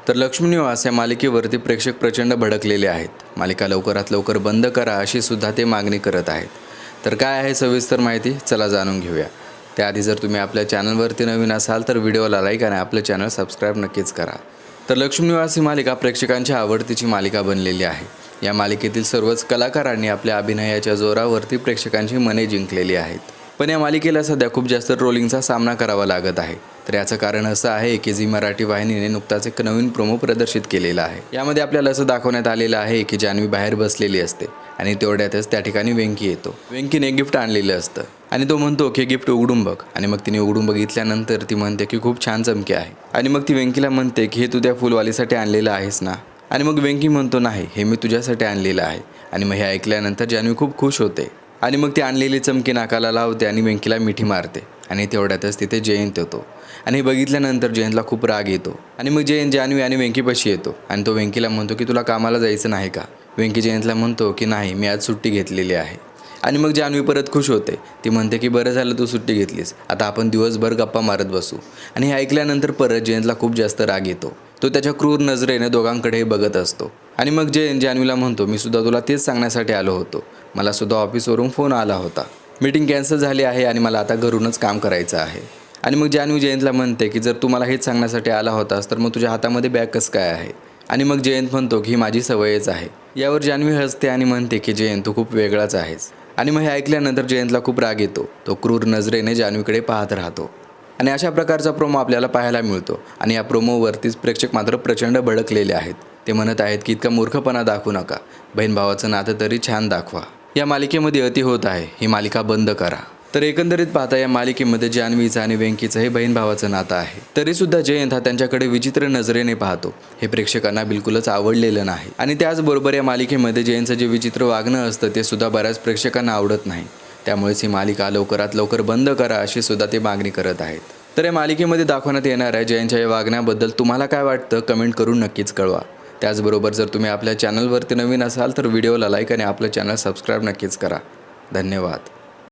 तर लक्ष्मी निवास या मालिकेवरती प्रेक्षक प्रचंड भडकलेले आहेत. मालिका लवकरात लवकर बंद करा अशी सुद्धा ते मागणी करत आहेत. तर काय आहे सविस्तर माहिती, चला जाणून घेऊया. त्याआधी जर तुम्ही आपल्या चॅनलवरती नवीन असाल तर व्हिडिओला लाईक आणि आपलं चॅनल सबस्क्राईब नक्कीच करा. तर लक्ष्मी निवास ही मालिका प्रेक्षकांची आवडतीची मालिका बनलेली आहे. या मालिकेतील सर्वच कलाकारांनी आपल्या अभिनयाच्या जोरावरती प्रेक्षकांची मने जिंकलेली आहेत. पण या मालिकेला सध्या खूप जास्त ट्रोलिंगचा सामना करावा लागत आहे. तर याचं कारण असं आहे की झी मराठी वाहिनीने नुकताच एक नवीन प्रोमो प्रदर्शित केलेला आहे. यामध्ये आपल्याला असं दाखवण्यात आलेलं आहे की जान्हवी बाहेर बसलेली असते आणि तेवढ्यातच त्या ठिकाणी वेंकी येतो. वेंकीने गिफ्ट आणलेलं असतं आणि तो म्हणतो की गिफ्ट उघडून बघ, आणि मग तिने उघडून बघितल्यानंतर ती म्हणते की खूप छान चमके आहे. आणि मग ती वेंकीला म्हणते की हे तू त्या फुलवालीसाठी आणलेलं आहेस ना. आणि मग वेंकी म्हणतो नाही, हे मी तुझ्यासाठी आणलेलं आहे. आणि मग हे ऐकल्यानंतर जान्हवी खूप खुश होते आणि मग ती आणलेली चमकी नाकाला लावते आणि वेंकीला मिठी मारते. आणि तेवढ्यातच तिथे जयंत येतो आणि हे बघितल्यानंतर जयंतला खूप राग येतो. आणि मग जयंत जान्हवी आणि वेंकीपाशी येतो आणि तो वेंकीला म्हणतो की तुला कामाला जायचं नाही का. वेंकी जयंतला म्हणतो की नाही, मी आज सुट्टी घेतलेली आहे. आणि मग जान्हवी परत खुश होते. ती म्हणते की बरं झालं तू सुट्टी घेतलीस, आता आपण दिवसभर गप्पा मारत बसू. आणि हे ऐकल्यानंतर परत जयंतला खूप जास्त राग येतो. तो त्याच्या क्रूर नजरेने दोघांकडेही बघत असतो. आणि मग जयंत जान्हवीला म्हणतो, मी सुद्धा तुला तेच सांगण्यासाठी आलो होतो. मला सुद्धा ऑफिसवरून फोन आला होता. मीटिंग कॅन्सल झाली आहे आणि मला आता घरूनच काम करायचं आहे. आणि मग जान्हवी जयंतला म्हणते की जर तू मला हेच सांगण्यासाठी आला होतास तर मग तुझ्या हातामध्ये बॅग कसं काय आहे. आणि मग जयंत म्हणतो की ही माझी सवयच आहे. यावर जान्हवी हसते आणि म्हणते की जयंत तू खूप वेगळाच आहेस. आणि मग हे ऐकल्यानंतर जयंतला खूप राग येतो. तो क्रूर नजरेने जान्हवीकडे पाहत राहतो. आणि अशा प्रकारचा प्रोमो आपल्याला पाहायला मिळतो. आणि या प्रोमोवरतीच प्रेक्षक मात्र प्रचंड भडकलेले आहेत. ते म्हणत आहेत की इतका मूर्खपणा दाखवू नका, बहीण भावाचं नातं तरी छान दाखवा. या मालिकेमध्ये अति होत आहे, ही मालिका बंद करा. तर एकंदरीत पाहता या मालिकेमध्ये जान्हवीचं आणि वेंकीचं हे बहीण भावाचं नातं आहे. तरीसुद्धा जयंत हा त्यांच्याकडे विचित्र नजरेने पाहतो. हे प्रेक्षकांना बिलकुलच आवडलेलं नाही. आणि त्याचबरोबर या मालिकेमध्ये जयंतचं जे विचित्र वागणं असतं ते सुद्धा बऱ्याच प्रेक्षकांना आवडत नाही. त्यामुळेच ही मालिका लवकरात लवकर बंद करा अशी सुद्धा ते मागणी करत आहेत. तर या मालिकेमध्ये दाखवण्यात येणाऱ्या जयंतच्या या वागण्याबद्दल तुम्हाला काय वाटतं कमेंट करून नक्कीच कळवा. त्याचबरोबर जर तुम्ही आपल्या चॅनलवरती नवीन असाल तर व्हिडिओला लाईक आणि आपलं चॅनल सबस्क्राईब नक्कीच करा. धन्यवाद.